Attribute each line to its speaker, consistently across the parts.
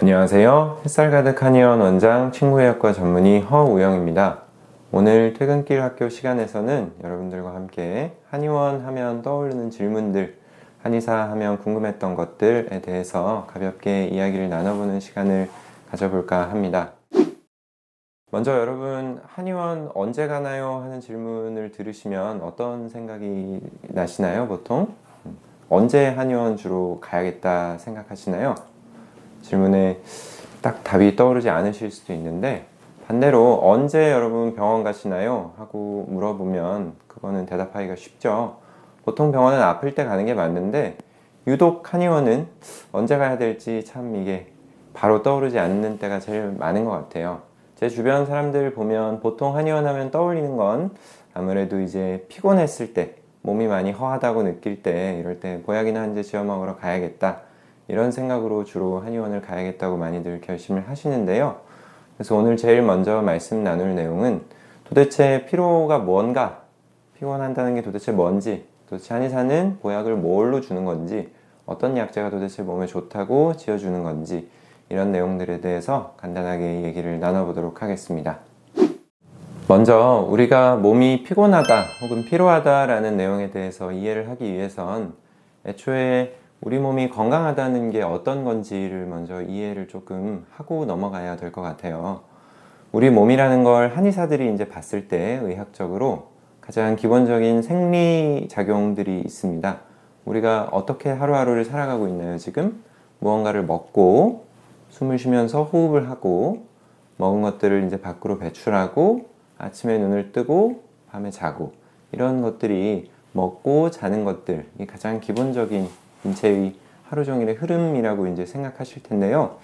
Speaker 1: 안녕하세요. 햇살 가득 한의원 원장 친구의학과 전문의 허우영입니다. 오늘 퇴근길 학교 시간에서는 여러분들과 함께 한의원 하면 떠오르는 질문들, 한의사 하면 궁금했던 것들에 대해서 가볍게 이야기를 나눠보는 시간을 가져볼까 합니다. 먼저 여러분, 한의원 언제 가나요? 하는 질문을 들으시면 어떤 생각이 나시나요? 보통? 언제 한의원 주로 가야겠다 생각하시나요? 질문에 딱 답이 떠오르지 않으실 수도 있는데, 반대로 언제 여러분 병원 가시나요? 하고 물어보면 그거는 대답하기가 쉽죠. 보통 병원은 아플 때 가는 게 맞는데, 유독 한의원은 언제 가야 될지 참 이게 바로 떠오르지 않는 때가 제일 많은 것 같아요. 제 주변 사람들 보면 보통 한의원 하면 떠올리는 건 아무래도 이제 피곤했을 때, 몸이 많이 허하다고 느낄 때, 이럴 때 보약이나 한 제 지어 먹으러 가야겠다, 이런 생각으로 주로 한의원을 가야겠다고 많이들 결심을 하시는데요. 그래서 오늘 제일 먼저 말씀 나눌 내용은 도대체 피로가 뭔가, 피곤한다는 게 도대체 뭔지, 도대체 한의사는 보약을 뭘로 주는 건지, 어떤 약재가 도대체 몸에 좋다고 지어주는 건지, 이런 내용들에 대해서 간단하게 얘기를 나눠보도록 하겠습니다. 먼저 우리가 몸이 피곤하다 혹은 피로하다라는 내용에 대해서 이해를 하기 위해선 애초에 우리 몸이 건강하다는 게 어떤 건지를 먼저 이해를 조금 하고 넘어가야 될 것 같아요. 우리 몸이라는 걸 한의사들이 이제 봤을 때 의학적으로 가장 기본적인 생리작용들이 있습니다. 우리가 어떻게 하루하루를 살아가고 있나요, 지금? 무언가를 먹고, 숨을 쉬면서 호흡을 하고, 먹은 것들을 이제 밖으로 배출하고, 아침에 눈을 뜨고, 밤에 자고, 이런 것들이 먹고 자는 것들이 가장 기본적인 인체의 하루 종일의 흐름이라고 이제 생각하실 텐데요.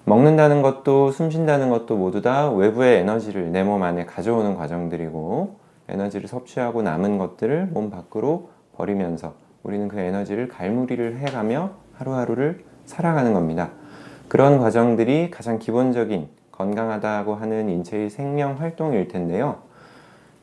Speaker 1: 먹는다는 것도 숨 쉰다는 것도 모두 다 외부의 에너지를 내 몸 안에 가져오는 과정들이고, 에너지를 섭취하고 남은 것들을 몸 밖으로 버리면서 우리는 그 에너지를 갈무리를 해가며 하루하루를 살아가는 겁니다. 그런 과정들이 가장 기본적인 건강하다고 하는 인체의 생명 활동일 텐데요.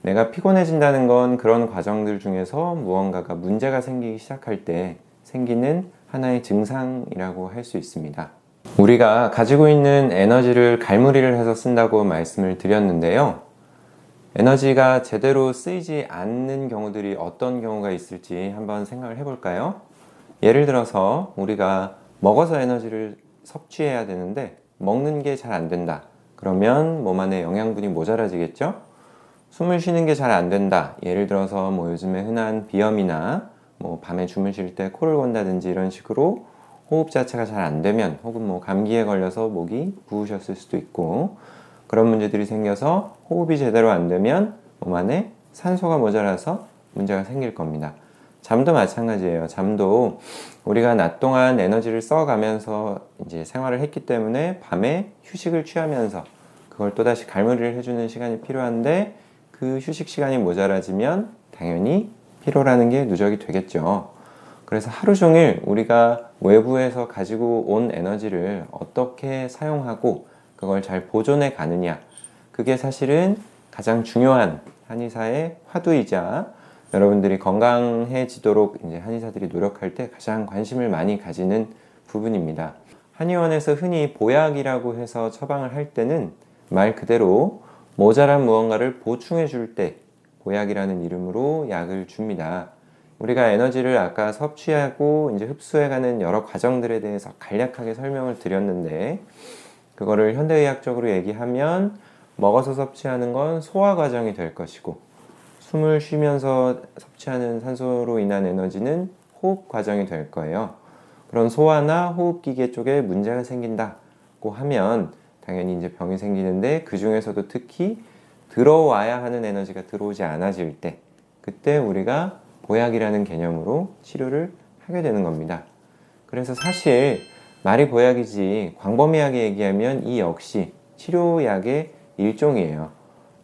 Speaker 1: 내가 피곤해진다는 건 그런 과정들 중에서 무언가가 문제가 생기기 시작할 때 생기는 하나의 증상이라고 할 수 있습니다. 우리가 가지고 있는 에너지를 갈무리를 해서 쓴다고 말씀을 드렸는데요. 에너지가 제대로 쓰이지 않는 경우들이 어떤 경우가 있을지 한번 생각을 해볼까요? 예를 들어서 우리가 먹어서 에너지를 섭취해야 되는데 먹는 게 잘 안 된다. 그러면 몸 안에 영양분이 모자라지겠죠? 숨을 쉬는 게 잘 안 된다. 예를 들어서 요즘에 흔한 비염이나 밤에 주무실 때 코를 건다든지 이런 식으로 호흡 자체가 잘 안 되면, 혹은 감기에 걸려서 목이 부으셨을 수도 있고, 그런 문제들이 생겨서 호흡이 제대로 안 되면 몸 안에 산소가 모자라서 문제가 생길 겁니다. 잠도 마찬가지예요. 잠도 우리가 낮 동안 에너지를 써가면서 이제 생활을 했기 때문에 밤에 휴식을 취하면서 그걸 또다시 갈무리를 해주는 시간이 필요한데, 그 휴식 시간이 모자라지면 당연히 피로라는 게 누적이 되겠죠. 그래서 하루 종일 우리가 외부에서 가지고 온 에너지를 어떻게 사용하고 그걸 잘 보존해 가느냐, 그게 사실은 가장 중요한 한의사의 화두이자 여러분들이 건강해지도록 이제 한의사들이 노력할 때 가장 관심을 많이 가지는 부분입니다. 한의원에서 흔히 보약이라고 해서 처방을 할 때는 말 그대로 모자란 무언가를 보충해 줄 때 보약이라는 이름으로 약을 줍니다. 우리가 에너지를 아까 섭취하고 이제 흡수해가는 여러 과정들에 대해서 간략하게 설명을 드렸는데, 그거를 현대의학적으로 얘기하면 먹어서 섭취하는 건 소화 과정이 될 것이고, 숨을 쉬면서 섭취하는 산소로 인한 에너지는 호흡 과정이 될 거예요. 그런 소화나 호흡기계 쪽에 문제가 생긴다고 하면 당연히 이제 병이 생기는데, 그 중에서도 특히 들어와야 하는 에너지가 들어오지 않아질 때, 그때 우리가 보약이라는 개념으로 치료를 하게 되는 겁니다. 그래서 사실 말이 보약이지 광범위하게 얘기하면 이 역시 치료약의 일종이에요.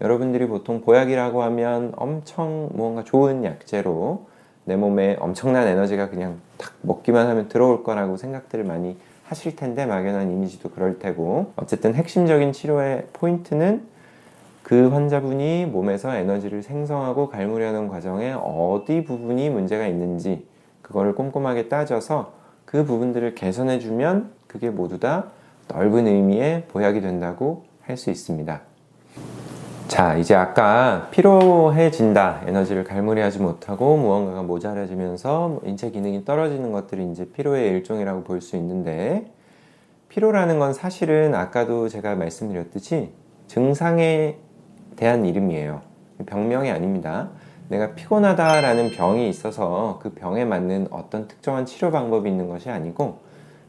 Speaker 1: 여러분들이 보통 보약이라고 하면 엄청 무언가 좋은 약재로 내 몸에 엄청난 에너지가 그냥 딱 먹기만 하면 들어올 거라고 생각들을 많이 하실 텐데, 막연한 이미지도 그럴 테고, 어쨌든 핵심적인 치료의 포인트는 그 환자분이 몸에서 에너지를 생성하고 갈무리하는 과정에 어디 부분이 문제가 있는지 그거를 꼼꼼하게 따져서 그 부분들을 개선해주면 그게 모두 다 넓은 의미의 보약이 된다고 할 수 있습니다. 자, 이제 아까 피로해진다, 에너지를 갈무리하지 못하고 무언가가 모자라지면서 인체 기능이 떨어지는 것들이 이제 피로의 일종이라고 볼 수 있는데, 피로라는 건 사실은 아까도 제가 말씀드렸듯이 증상에 대한 이름이에요. 병명이 아닙니다. 내가 피곤하다라는 병이 있어서 그 병에 맞는 어떤 특정한 치료 방법이 있는 것이 아니고,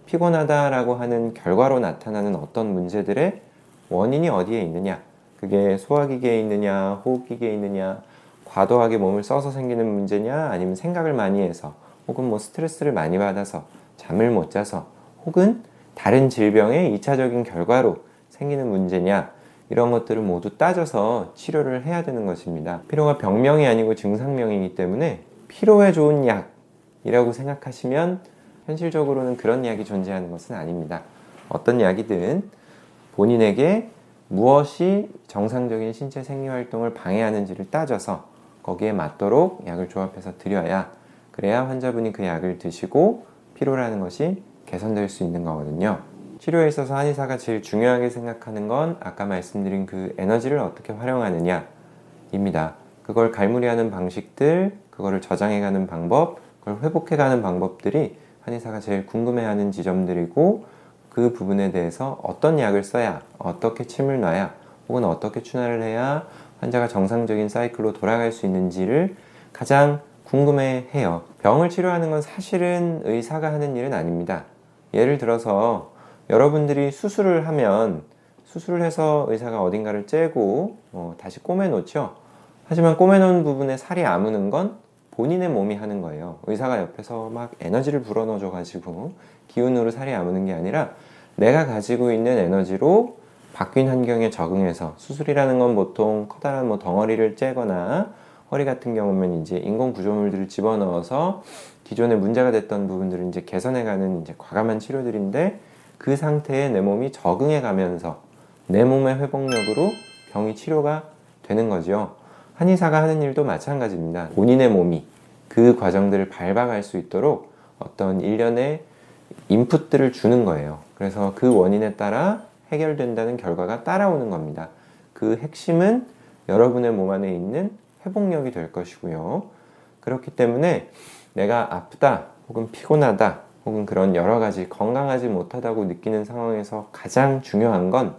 Speaker 1: 피곤하다라고 하는 결과로 나타나는 어떤 문제들의 원인이 어디에 있느냐, 그게 소화기계에 있느냐, 호흡기계에 있느냐, 과도하게 몸을 써서 생기는 문제냐, 아니면 생각을 많이 해서, 혹은 뭐 스트레스를 많이 받아서, 잠을 못 자서, 혹은 다른 질병의 2차적인 결과로 생기는 문제냐, 이런 것들을 모두 따져서 치료를 해야 되는 것입니다. 피로가 병명이 아니고 증상명이기 때문에 피로에 좋은 약이라고 생각하시면 현실적으로는 그런 약이 존재하는 것은 아닙니다. 어떤 약이든 본인에게 무엇이 정상적인 신체 생리활동을 방해하는지를 따져서 거기에 맞도록 약을 조합해서 드려야, 그래야 환자분이 그 약을 드시고 피로라는 것이 개선될 수 있는 거거든요. 치료에 있어서 한의사가 제일 중요하게 생각하는 건 아까 말씀드린 그 에너지를 어떻게 활용하느냐 입니다. 그걸 갈무리하는 방식들, 그거를 저장해가는 방법, 그걸 회복해가는 방법들이 한의사가 제일 궁금해하는 지점들이고, 그 부분에 대해서 어떤 약을 써야, 어떻게 침을 놔야, 혹은 어떻게 추나를 해야 환자가 정상적인 사이클로 돌아갈 수 있는지를 가장 궁금해해요. 병을 치료하는 건 사실은 의사가 하는 일은 아닙니다. 예를 들어서 여러분들이 수술을 하면, 수술을 해서 의사가 어딘가를 째고 다시 꼬매놓죠. 하지만 꼬매놓은 부분에 살이 아무는 건 본인의 몸이 하는 거예요. 의사가 옆에서 막 에너지를 불어넣어줘 가지고 기운으로 살이 아무는 게 아니라, 내가 가지고 있는 에너지로 바뀐 환경에 적응해서, 수술이라는 건 보통 커다란 뭐 덩어리를 째거나, 허리 같은 경우면 이제 인공 구조물들을 집어넣어서 기존에 문제가 됐던 부분들을 이제 개선해가는 이제 과감한 치료들인데, 그 상태에 내 몸이 적응해 가면서 내 몸의 회복력으로 병이 치료가 되는 거죠. 한의사가 하는 일도 마찬가지입니다. 본인의 몸이 그 과정들을 밟아갈 수 있도록 어떤 일련의 인풋들을 주는 거예요. 그래서 그 원인에 따라 해결된다는 결과가 따라오는 겁니다. 그 핵심은 여러분의 몸 안에 있는 회복력이 될 것이고요. 그렇기 때문에 내가 아프다, 혹은 피곤하다, 혹은 그런 여러 가지 건강하지 못하다고 느끼는 상황에서 가장 중요한 건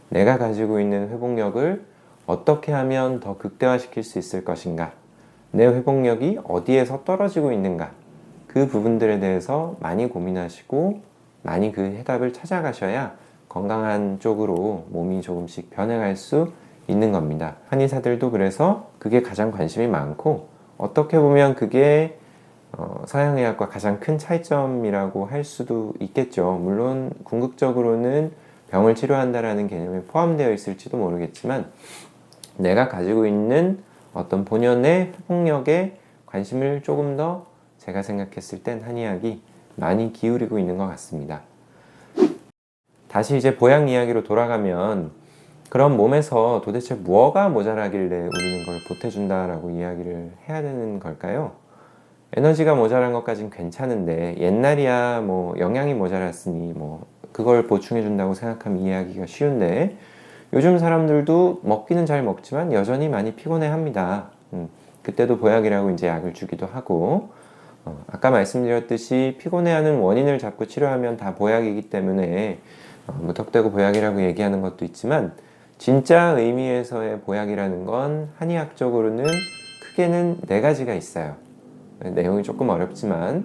Speaker 1: 내가 가지고 있는 회복력을 어떻게 하면 더 극대화시킬 수 있을 것인가, 내 회복력이 어디에서 떨어지고 있는가, 그 부분들에 대해서 많이 고민하시고 많이 그 해답을 찾아가셔야 건강한 쪽으로 몸이 조금씩 변해갈 수 있는 겁니다. 한의사들도 그래서 그게 가장 관심이 많고, 어떻게 보면 그게 서양의학과 가장 큰 차이점이라고 할 수도 있겠죠. 물론 궁극적으로는 병을 치료한다라는 개념에 포함되어 있을지도 모르겠지만, 내가 가지고 있는 어떤 본연의 회복력에 관심을 조금 더 제가 생각했을 땐 한의학이 많이 기울이고 있는 것 같습니다. 다시 이제 보양 이야기로 돌아가면, 그런 몸에서 도대체 뭐가 모자라길래 우리는 그걸 보태준다라고 이야기를 해야 되는 걸까요? 에너지가 모자란 것까진 괜찮은데, 옛날이야 뭐 영양이 모자랐으니 뭐 그걸 보충해 준다고 생각하면 이해하기가 쉬운데, 요즘 사람들도 먹기는 잘 먹지만 여전히 많이 피곤해 합니다. 그때도 보약이라고 이제 약을 주기도 하고, 아까 말씀드렸듯이 피곤해하는 원인을 잡고 치료하면 다 보약이기 때문에 무턱대고 보약이라고 얘기하는 것도 있지만, 진짜 의미에서의 보약이라는 건 한의학적으로는 크게는 4가지가 있어요. 내용이 조금 어렵지만,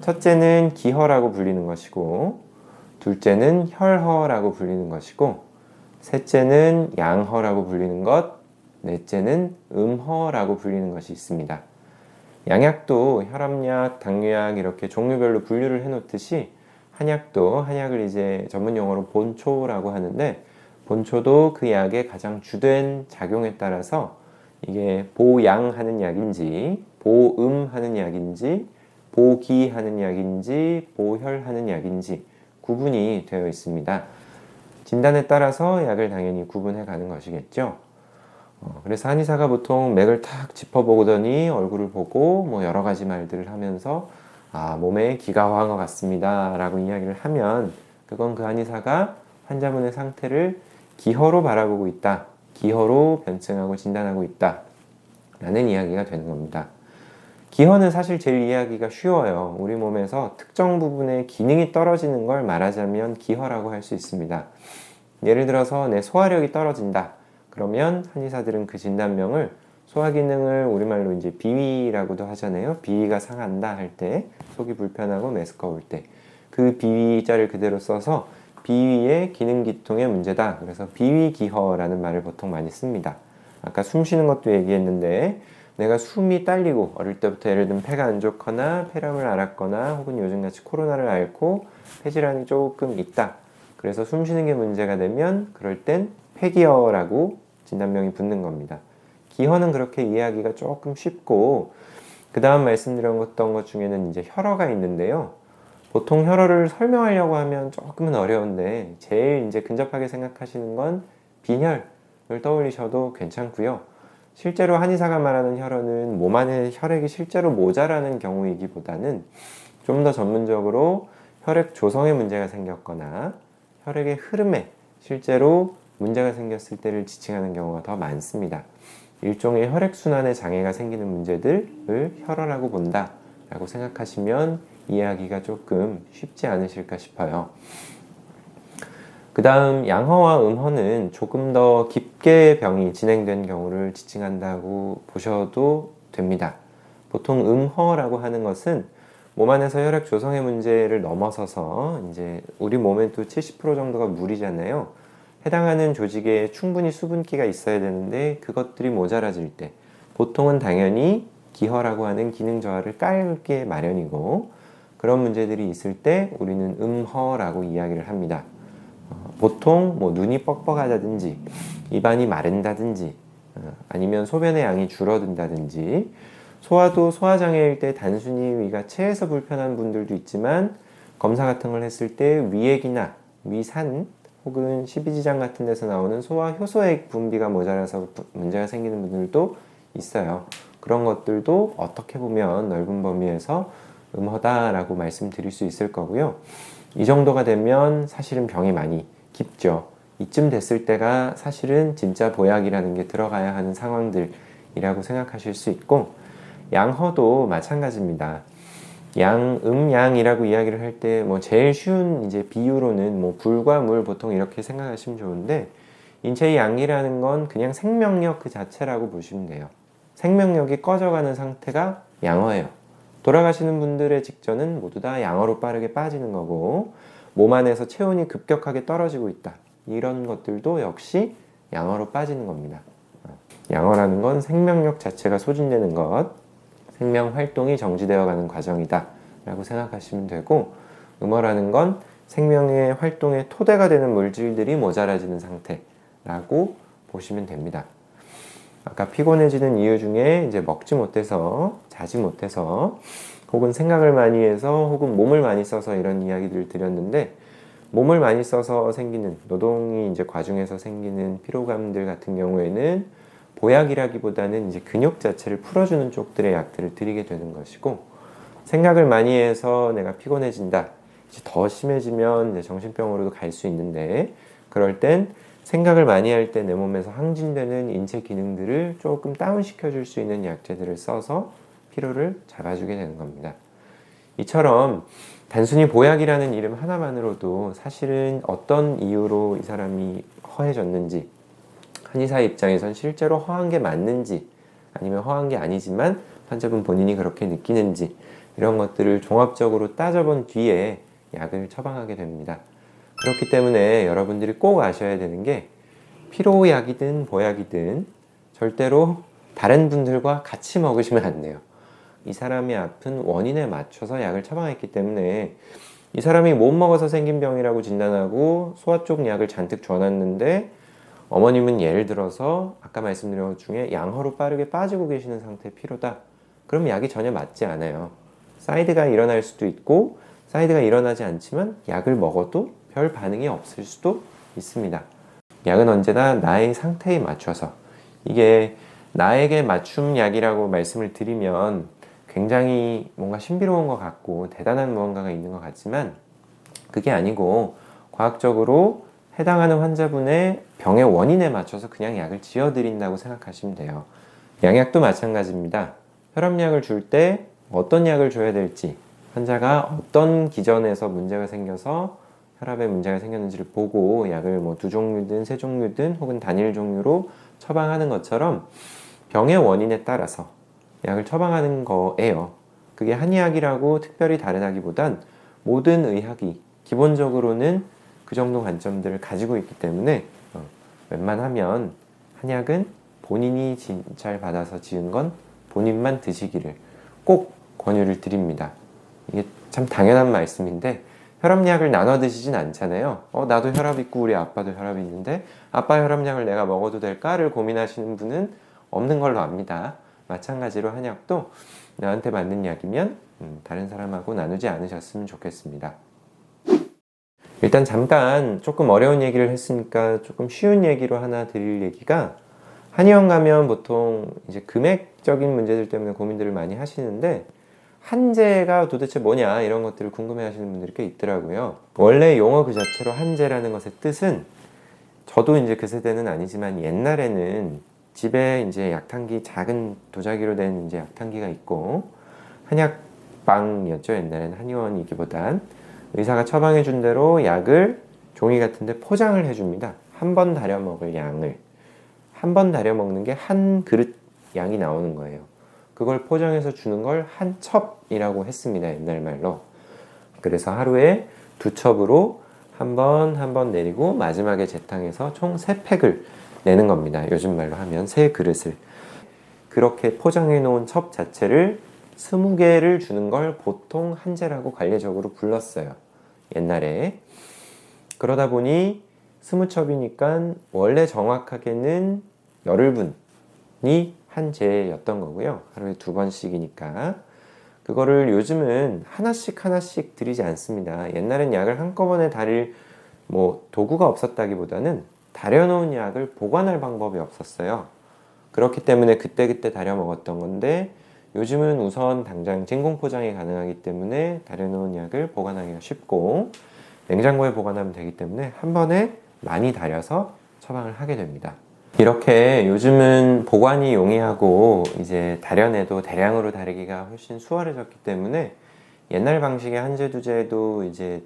Speaker 1: 첫째는 기허라고 불리는 것이고, 둘째는 혈허라고 불리는 것이고, 셋째는 양허라고 불리는 것, 넷째는 음허라고 불리는 것이 있습니다. 양약도 혈압약, 당뇨약 이렇게 종류별로 분류를 해놓듯이, 한약도 한약을 이제 전문 용어로 본초라고 하는데, 본초도 그 약의 가장 주된 작용에 따라서 이게 보양하는 약인지, 보음하는 약인지, 보기하는 약인지, 보혈하는 약인지 구분이 되어 있습니다. 진단에 따라서 약을 당연히 구분해 가는 것이겠죠. 그래서 한의사가 보통 맥을 탁 짚어보더니 얼굴을 보고 뭐 여러 가지 말들을 하면서 몸에 기가 화한 것 같습니다 라고 이야기를 하면, 그 그건 그 한의사가 환자분의 상태를 기허로 바라보고 있다, 기허로 변증하고 진단하고 있다 라는 이야기가 되는 겁니다. 기허는 사실 제일 이해하기가 쉬워요. 우리 몸에서 특정 부분의 기능이 떨어지는 걸 말하자면 기허라고 할 수 있습니다. 예를 들어서 내 소화력이 떨어진다. 그러면 한의사들은 그 진단명을 소화 기능을 우리말로 이제 비위라고도 하잖아요. 비위가 상한다 할 때, 속이 불편하고 메스꺼울 때, 그 비위자를 그대로 써서 비위의 기능 기통의 문제다. 그래서 비위기허라는 말을 보통 많이 씁니다. 아까 숨 쉬는 것도 얘기했는데, 내가 숨이 딸리고 어릴 때부터 예를 들면 폐가 안 좋거나 폐렴을 앓았거나 혹은 요즘같이 코로나를 앓고 폐질환이 조금 있다. 그래서 숨 쉬는 게 문제가 되면 그럴 땐 폐기허라고 진단명이 붙는 겁니다. 기허는 그렇게 이해하기가 조금 쉽고, 그 다음 말씀드렸던 것 중에는 이제 혈어가 있는데요. 보통 혈어를 설명하려고 하면 조금은 어려운데 제일 이제 근접하게 생각하시는 건 빈혈을 떠올리셔도 괜찮고요. 실제로 한의사가 말하는 혈어는 몸 안에 혈액이 실제로 모자라는 경우이기보다는 좀 더 전문적으로 혈액 조성에 문제가 생겼거나 혈액의 흐름에 실제로 문제가 생겼을 때를 지칭하는 경우가 더 많습니다. 일종의 혈액순환에 장애가 생기는 문제들을 혈어라고 본다 라고 생각하시면 이해하기가 조금 쉽지 않으실까 싶어요. 그 다음 양허와 음허는 조금 더 깊게 병이 진행된 경우를 지칭한다고 보셔도 됩니다. 보통 음허라고 하는 것은 몸 안에서 혈액 조성의 문제를 넘어서서 이제 우리 몸엔 또 70% 정도가 물이잖아요. 해당하는 조직에 충분히 수분기가 있어야 되는데 그것들이 모자라질 때 보통은 당연히 기허라고 하는 기능 저하를 깔게 마련이고, 그런 문제들이 있을 때 우리는 음허라고 이야기를 합니다. 보통 뭐 눈이 뻑뻑하다든지 입안이 마른다든지 아니면 소변의 양이 줄어든다든지, 소화도 소화장애일 때 단순히 위가 체해서 불편한 분들도 있지만 검사 같은 걸 했을 때 위액이나 위산 혹은 십이지장 같은 데서 나오는 소화 효소액 분비가 모자라서 문제가 생기는 분들도 있어요. 그런 것들도 어떻게 보면 넓은 범위에서 음허다라고 말씀드릴 수 있을 거고요. 이 정도가 되면 사실은 병이 많이 깊죠. 이쯤 됐을 때가 사실은 진짜 보약이라는 게 들어가야 하는 상황들이라고 생각하실 수 있고, 양허도 마찬가지입니다. 양이라고 이야기를 할 때 뭐 제일 쉬운 이제 비유로는 뭐 불과 물 보통 이렇게 생각하시면 좋은데, 인체의 양이라는 건 그냥 생명력 그 자체라고 보시면 돼요. 생명력이 꺼져가는 상태가 양허예요. 돌아가시는 분들의 직전은 모두 다 양허로 빠르게 빠지는 거고, 몸 안에서 체온이 급격하게 떨어지고 있다. 이런 것들도 역시 양허로 빠지는 겁니다. 양허라는 건 생명력 자체가 소진되는 것, 생명 활동이 정지되어 가는 과정이다 라고 생각하시면 되고, 음허라는 건 생명의 활동의 토대가 되는 물질들이 모자라지는 상태라고 보시면 됩니다. 아까 피곤해지는 이유 중에 이제 먹지 못해서, 자지 못해서, 혹은 생각을 많이 해서, 혹은 몸을 많이 써서 이런 이야기들을 드렸는데, 몸을 많이 써서 생기는, 노동이 이제 과중해서 생기는 피로감들 같은 경우에는 보약이라기보다는 이제 근육 자체를 풀어주는 쪽들의 약들을 드리게 되는 것이고, 생각을 많이 해서 내가 피곤해진다, 이제 더 심해지면 이제 정신병으로도 갈 수 있는데, 그럴 땐 생각을 많이 할 때 내 몸에서 항진되는 인체 기능들을 조금 다운시켜 줄 수 있는 약재들을 써서 피로를 잡아주게 되는 겁니다. 이처럼 단순히 보약이라는 이름 하나만으로도 사실은 어떤 이유로 이 사람이 허해졌는지, 한의사 입장에선 실제로 허한 게 맞는지 아니면 허한 게 아니지만 환자분 본인이 그렇게 느끼는지, 이런 것들을 종합적으로 따져본 뒤에 약을 처방하게 됩니다. 그렇기 때문에 여러분들이 꼭 아셔야 되는 게, 피로약이든 보약이든 절대로 다른 분들과 같이 먹으시면 안 돼요. 이 사람이 아픈 원인에 맞춰서 약을 처방했기 때문에, 이 사람이 못 먹어서 생긴 병이라고 진단하고 소화 쪽 약을 잔뜩 줘놨는데, 어머님은 예를 들어서 아까 말씀드린 것 중에 양허로 빠르게 빠지고 계시는 상태 피로다. 그럼 약이 전혀 맞지 않아요. 사이드가 일어날 수도 있고, 사이드가 일어나지 않지만 약을 먹어도 별 반응이 없을 수도 있습니다. 약은 언제나 나의 상태에 맞춰서, 이게 나에게 맞춤 약이라고 말씀을 드리면 굉장히 뭔가 신비로운 것 같고 대단한 무언가가 있는 것 같지만 그게 아니고, 과학적으로 해당하는 환자분의 병의 원인에 맞춰서 그냥 약을 지어드린다고 생각하시면 돼요. 양약도 마찬가지입니다. 혈압약을 줄 때 어떤 약을 줘야 될지, 환자가 어떤 기전에서 문제가 생겨서 혈압에 문제가 생겼는지를 보고 약을 뭐 2종류든 3종류든 혹은 단일 종류로 처방하는 것처럼 병의 원인에 따라서 약을 처방하는 거예요. 그게 한의학이라고 특별히 다르다기보단 모든 의학이 기본적으로는 그 정도 관점들을 가지고 있기 때문에 웬만하면 한약은 본인이 진찰 받아서 지은 건 본인만 드시기를 꼭 권유를 드립니다. 이게 참 당연한 말씀인데 혈압약을 나눠 드시진 않잖아요. 나도 혈압 있고 우리 아빠도 혈압이 있는데 아빠 혈압약을 내가 먹어도 될까를 고민하시는 분은 없는 걸로 압니다. 마찬가지로 한약도 나한테 맞는 약이면 다른 사람하고 나누지 않으셨으면 좋겠습니다. 일단 잠깐 조금 어려운 얘기를 했으니까 조금 쉬운 얘기로 하나 드릴 얘기가, 한의원 가면 보통 이제 금액적인 문제들 때문에 고민들을 많이 하시는데 한제가 도대체 뭐냐 이런 것들을 궁금해 하시는 분들이 꽤 있더라고요. 원래 용어 그 자체로 한제라는 것의 뜻은, 저도 이제 그 세대는 아니지만 옛날에는 집에 이제 약탕기, 작은 도자기로 된 이제 약탕기가 있고 한약방이었죠. 옛날에는 한의원이기보단 의사가 처방해 준 대로 약을 종이 같은데 포장을 해줍니다. 한 번 달여 먹을 양을 한 번 달여 먹는 게 한 그릇 양이 나오는 거예요. 그걸 포장해서 주는 걸 한 첩이라고 했습니다. 옛날 말로. 그래서 하루에 2첩으로 한 번 내리고 마지막에 재탕해서 총 3팩을 내는 겁니다. 요즘 말로 하면 3그릇을. 그렇게 포장해 놓은 첩 자체를 20개를 주는 걸 보통 한제라고 관례적으로 불렀어요. 옛날에. 그러다 보니 20첩이니까 원래 정확하게는 열흘분이 한제였던 거고요. 하루에 2번씩이니까. 그거를 요즘은 하나씩 드리지 않습니다. 옛날엔 약을 한꺼번에 다릴 도구가 없었다기보다는 다려놓은 약을 보관할 방법이 없었어요. 그렇기 때문에 그때그때 다려 먹었던 건데, 요즘은 우선 당장 진공 포장이 가능하기 때문에 다려놓은 약을 보관하기가 쉽고 냉장고에 보관하면 되기 때문에 한 번에 많이 다려서 처방을 하게 됩니다. 이렇게 요즘은 보관이 용이하고 이제 다려내도 대량으로 다리기가 훨씬 수월해졌기 때문에 옛날 방식의 한제두제도 이제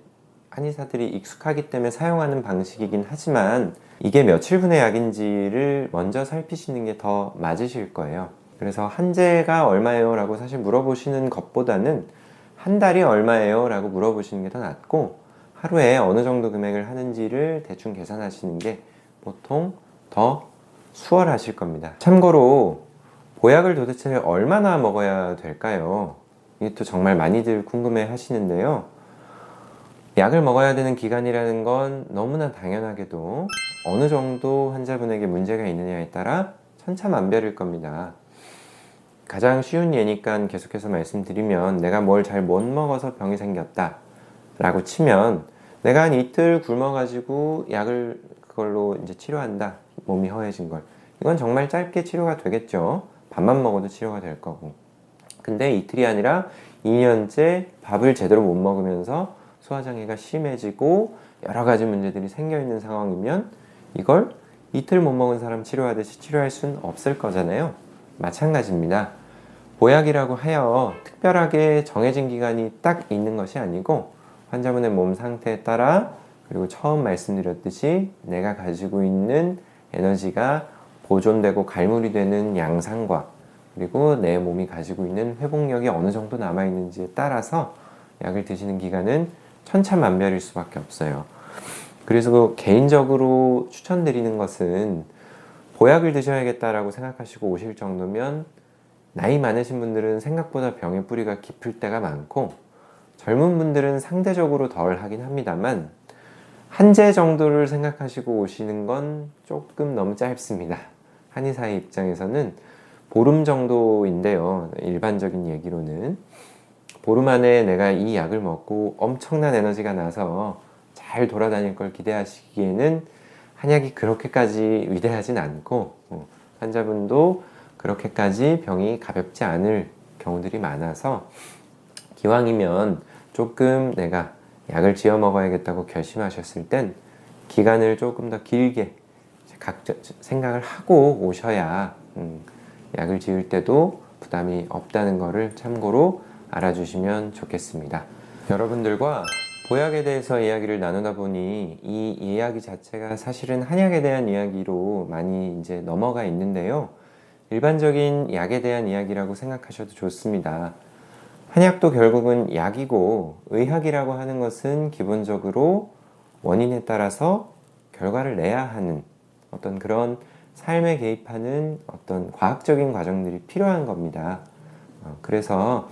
Speaker 1: 한의사들이 익숙하기 때문에 사용하는 방식이긴 하지만 이게 며칠분의 약인지를 먼저 살피시는 게 더 맞으실 거예요. 그래서 한제가 얼마예요? 라고 사실 물어보시는 것보다는 한 달이 얼마예요? 라고 물어보시는 게 더 낫고, 하루에 어느 정도 금액을 하는지를 대충 계산하시는 게 보통 더 수월하실 겁니다. 참고로 보약을 도대체 얼마나 먹어야 될까요? 이게 또 정말 많이들 궁금해 하시는데요. 약을 먹어야 되는 기간이라는 건 너무나 당연하게도 어느 정도 환자분에게 문제가 있느냐에 따라 천차만별일 겁니다. 가장 쉬운 예니까 계속해서 말씀드리면, 내가 뭘 잘 못 먹어서 병이 생겼다 라고 치면 내가 한 이틀 굶어가지고 약을 그걸로 이제 치료한다, 몸이 허해진 걸, 이건 정말 짧게 치료가 되겠죠. 밥만 먹어도 치료가 될 거고. 근데 이틀이 아니라 2년째 밥을 제대로 못 먹으면서 소화장애가 심해지고 여러 가지 문제들이 생겨 있는 상황이면 이걸 이틀 못 먹은 사람 치료하듯이 치료할 수는 없을 거잖아요. 마찬가지입니다. 보약이라고 하여 특별하게 정해진 기간이 딱 있는 것이 아니고 환자분의 몸 상태에 따라, 그리고 처음 말씀드렸듯이 내가 가지고 있는 에너지가 보존되고 갈무리 되는 양상과, 그리고 내 몸이 가지고 있는 회복력이 어느 정도 남아있는지에 따라서 약을 드시는 기간은 천차만별일 수밖에 없어요. 그래서 개인적으로 추천드리는 것은, 보약을 드셔야겠다라고 생각하시고 오실 정도면 나이 많으신 분들은 생각보다 병의 뿌리가 깊을 때가 많고 젊은 분들은 상대적으로 덜 하긴 합니다만, 한제 정도를 생각하시고 오시는 건 조금 너무 짧습니다. 한의사의 입장에서는 보름 정도인데요. 일반적인 얘기로는 보름 안에 내가 이 약을 먹고 엄청난 에너지가 나서 잘 돌아다닐 걸 기대하시기에는 한약이 그렇게까지 위대하진 않고, 환자분도 그렇게까지 병이 가볍지 않을 경우들이 많아서 기왕이면 조금 내가 약을 지어 먹어야겠다고 결심하셨을 땐 기간을 조금 더 길게 각자 생각을 하고 오셔야 약을 지을 때도 부담이 없다는 것을 참고로 알아주시면 좋겠습니다. 여러분들과 보약에 대해서 이야기를 나누다 보니 이 이야기 자체가 사실은 한약에 대한 이야기로 많이 이제 넘어가 있는데요. 일반적인 약에 대한 이야기라고 생각하셔도 좋습니다. 한약도 결국은 약이고, 의학이라고 하는 것은 기본적으로 원인에 따라서 결과를 내야 하는 어떤 그런 삶에 개입하는 어떤 과학적인 과정들이 필요한 겁니다. 그래서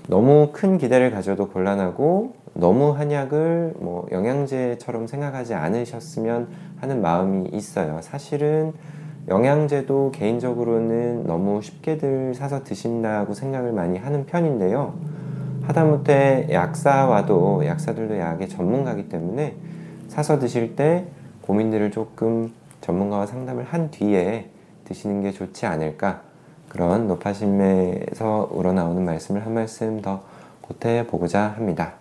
Speaker 1: 너무 큰 기대를 가져도 곤란하고, 너무 한약을 영양제처럼 생각하지 않으셨으면 하는 마음이 있어요. 사실은 영양제도 개인적으로는 너무 쉽게들 사서 드신다고 생각을 많이 하는 편인데요. 하다못해 약사들도 약의 전문가이기 때문에 사서 드실 때 고민들을 조금 전문가와 상담을 한 뒤에 드시는 게 좋지 않을까, 그런 노파심에서 우러나오는 말씀을 한 말씀 더 보태보고자 합니다.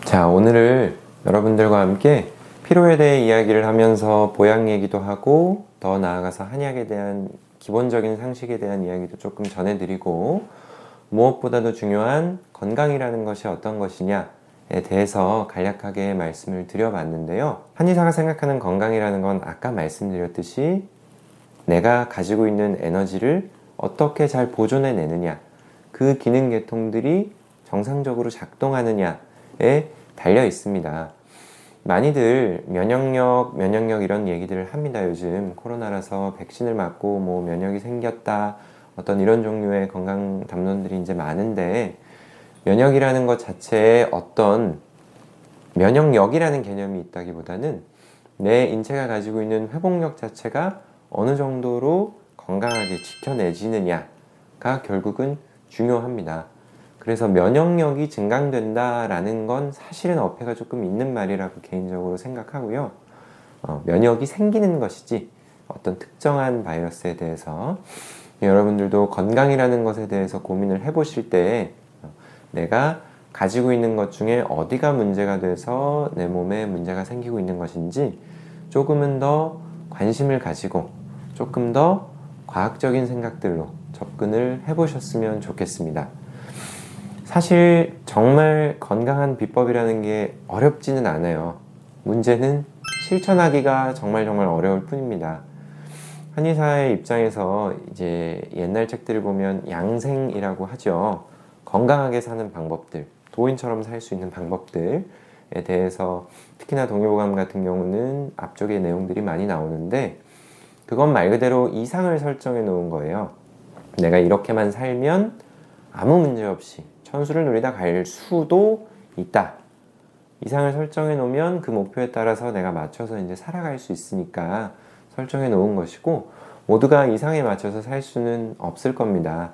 Speaker 1: 자, 오늘을 여러분들과 함께 피로에 대해 이야기를 하면서 보약 얘기도 하고, 더 나아가서 한약에 대한 기본적인 상식에 대한 이야기도 조금 전해드리고, 무엇보다도 중요한 건강이라는 것이 어떤 것이냐에 대해서 간략하게 말씀을 드려봤는데요. 한의사가 생각하는 건강이라는 건 아까 말씀드렸듯이 내가 가지고 있는 에너지를 어떻게 잘 보존해내느냐, 그 기능 계통들이 정상적으로 작동하느냐에 달려 있습니다. 많이들 면역력 이런 얘기들을 합니다. 요즘 코로나라서 백신을 맞고 면역이 생겼다, 어떤 이런 종류의 건강 담론들이 이제 많은데, 면역이라는 것 자체에 어떤 면역력이라는 개념이 있다기보다는 내 인체가 가지고 있는 회복력 자체가 어느 정도로 건강하게 지켜내지느냐가 결국은 중요합니다. 그래서 면역력이 증강된다라는 건 사실은 어폐가 조금 있는 말이라고 개인적으로 생각하고요. 면역이 생기는 것이지 어떤 특정한 바이러스에 대해서, 여러분들도 건강이라는 것에 대해서 고민을 해보실 때 내가 가지고 있는 것 중에 어디가 문제가 돼서 내 몸에 문제가 생기고 있는 것인지 조금은 더 관심을 가지고 조금 더 과학적인 생각들로 접근을 해보셨으면 좋겠습니다. 사실 정말 건강한 비법이라는 게 어렵지는 않아요. 문제는 실천하기가 정말 어려울 뿐입니다. 한의사의 입장에서 이제 옛날 책들을 보면 양생이라고 하죠. 건강하게 사는 방법들, 도인처럼 살 수 있는 방법들에 대해서 특히나 동요보감 같은 경우는 앞쪽에 내용들이 많이 나오는데, 그건 말 그대로 이상을 설정해 놓은 거예요. 내가 이렇게만 살면 아무 문제 없이 천수를 누리다 갈 수도 있다. 이상을 설정해 놓으면 그 목표에 따라서 내가 맞춰서 이제 살아갈 수 있으니까 설정해 놓은 것이고, 모두가 이상에 맞춰서 살 수는 없을 겁니다.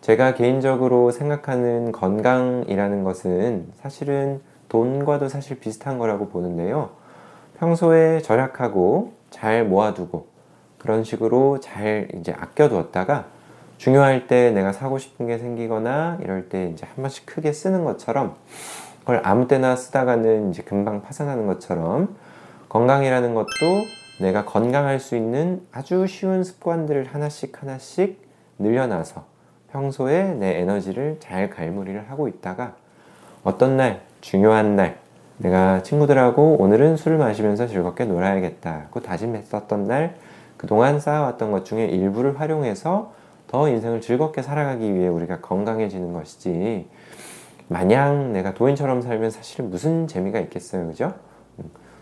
Speaker 1: 제가 개인적으로 생각하는 건강이라는 것은 사실은 돈과도 사실 비슷한 거라고 보는데요. 평소에 절약하고 잘 모아두고 그런 식으로 잘 이제 아껴두었다가 중요할 때 내가 사고 싶은 게 생기거나 이럴 때 이제 한 번씩 크게 쓰는 것처럼, 그걸 아무 때나 쓰다가는 이제 금방 파산하는 것처럼, 건강이라는 것도 내가 건강할 수 있는 아주 쉬운 습관들을 하나씩 늘려놔서 평소에 내 에너지를 잘 갈무리를 하고 있다가 어떤 날, 중요한 날, 내가 친구들하고 오늘은 술을 마시면서 즐겁게 놀아야겠다 고 다짐했었던 날, 그동안 쌓아왔던 것 중에 일부를 활용해서 더 인생을 즐겁게 살아가기 위해 우리가 건강해지는 것이지, 마냥 내가 도인처럼 살면 사실 무슨 재미가 있겠어요, 그죠?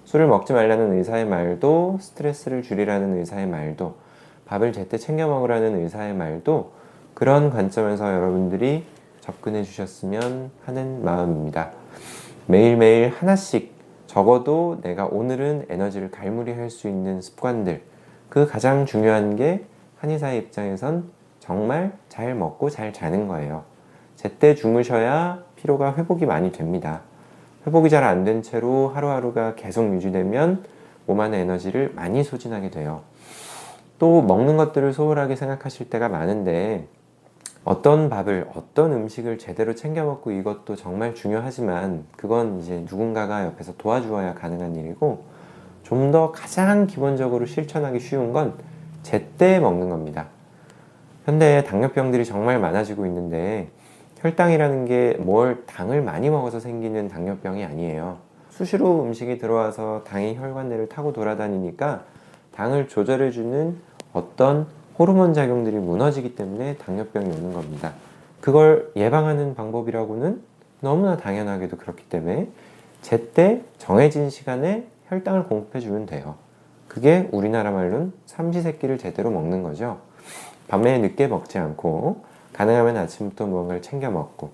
Speaker 1: 술을 먹지 말라는 의사의 말도, 스트레스를 줄이라는 의사의 말도, 밥을 제때 챙겨 먹으라는 의사의 말도 그런 관점에서 여러분들이 접근해 주셨으면 하는 마음입니다. 매일매일 하나씩, 적어도 내가 오늘은 에너지를 갈무리할 수 있는 습관들, 그 가장 중요한 게 한의사의 입장에선 정말 잘 먹고 잘 자는 거예요. 제때 주무셔야 피로가 회복이 많이 됩니다. 회복이 잘 안 된 채로 하루하루가 계속 유지되면 몸 안의 에너지를 많이 소진하게 돼요. 또 먹는 것들을 소홀하게 생각하실 때가 많은데, 어떤 밥을, 어떤 음식을 제대로 챙겨 먹고 이것도 정말 중요하지만 그건 이제 누군가가 옆에서 도와주어야 가능한 일이고, 좀 더 가장 기본적으로 실천하기 쉬운 건 제때 먹는 겁니다. 현대에 당뇨병들이 정말 많아지고 있는데 혈당이라는 게 뭘 당을 많이 먹어서 생기는 당뇨병이 아니에요. 수시로 음식이 들어와서 당이 혈관내를 타고 돌아다니니까 당을 조절해주는 어떤 호르몬 작용들이 무너지기 때문에 당뇨병이 오는 겁니다. 그걸 예방하는 방법이라고는 너무나 당연하게도 그렇기 때문에 제때 정해진 시간에 혈당을 공급해주면 돼요. 그게 우리나라 말로는 삼시세끼를 제대로 먹는 거죠. 밤에 늦게 먹지 않고 가능하면 아침부터 무언가를 챙겨 먹고,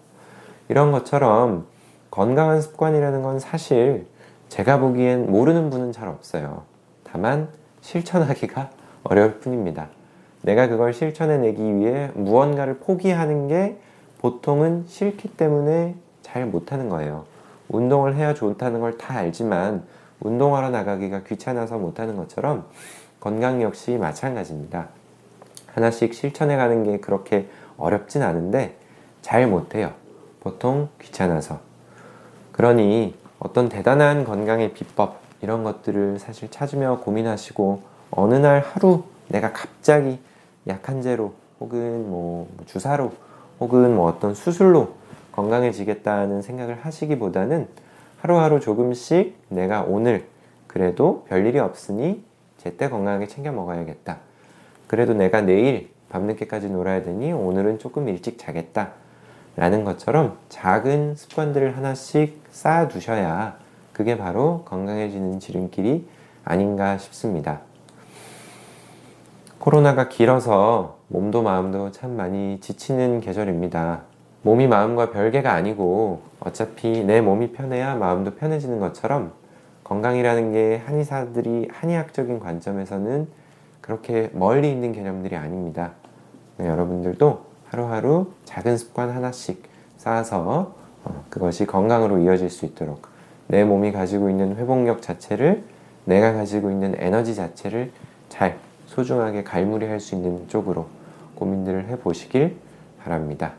Speaker 1: 이런 것처럼 건강한 습관이라는 건 사실 제가 보기엔 모르는 분은 잘 없어요. 다만 실천하기가 어려울 뿐입니다. 내가 그걸 실천해내기 위해 무언가를 포기하는 게 보통은 싫기 때문에 잘 못하는 거예요. 운동을 해야 좋다는 걸 다 알지만 운동하러 나가기가 귀찮아서 못하는 것처럼 건강 역시 마찬가지입니다. 하나씩 실천해가는 게 그렇게 어렵진 않은데 잘 못해요. 보통 귀찮아서. 그러니 어떤 대단한 건강의 비법 이런 것들을 사실 찾으며 고민하시고, 어느 날 하루 내가 갑자기 약한제로 혹은 뭐 주사로 혹은 뭐 어떤 수술로 건강해지겠다는 생각을 하시기보다는 하루하루 조금씩 내가 오늘 그래도 별일이 없으니 제때 건강하게 챙겨 먹어야겠다. 그래도 내가 내일 밤늦게까지 놀아야 되니 오늘은 조금 일찍 자겠다 라는 것처럼 작은 습관들을 하나씩 쌓아 두셔야 그게 바로 건강해지는 지름길이 아닌가 싶습니다. 코로나가 길어서 몸도 마음도 참 많이 지치는 계절입니다. 몸이 마음과 별개가 아니고 어차피 내 몸이 편해야 마음도 편해지는 것처럼 건강이라는 게 한의사들이 한의학적인 관점에서는 그렇게 멀리 있는 개념들이 아닙니다. 여러분들도 하루하루 작은 습관 하나씩 쌓아서 그것이 건강으로 이어질 수 있도록 내 몸이 가지고 있는 회복력 자체를, 내가 가지고 있는 에너지 자체를 잘 소중하게 갈무리할 수 있는 쪽으로 고민들을 해보시길 바랍니다.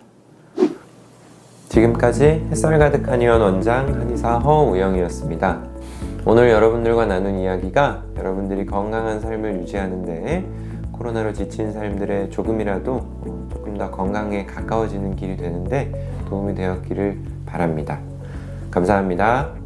Speaker 1: 지금까지 햇살 가득 한의원 원장 한의사 허우영이었습니다. 오늘 여러분들과 나눈 이야기가 여러분들이 건강한 삶을 유지하는 데 코로나로 지친 삶들의 조금 더 건강에 가까워지는 길이 되는데 도움이 되었기를 바랍니다. 감사합니다.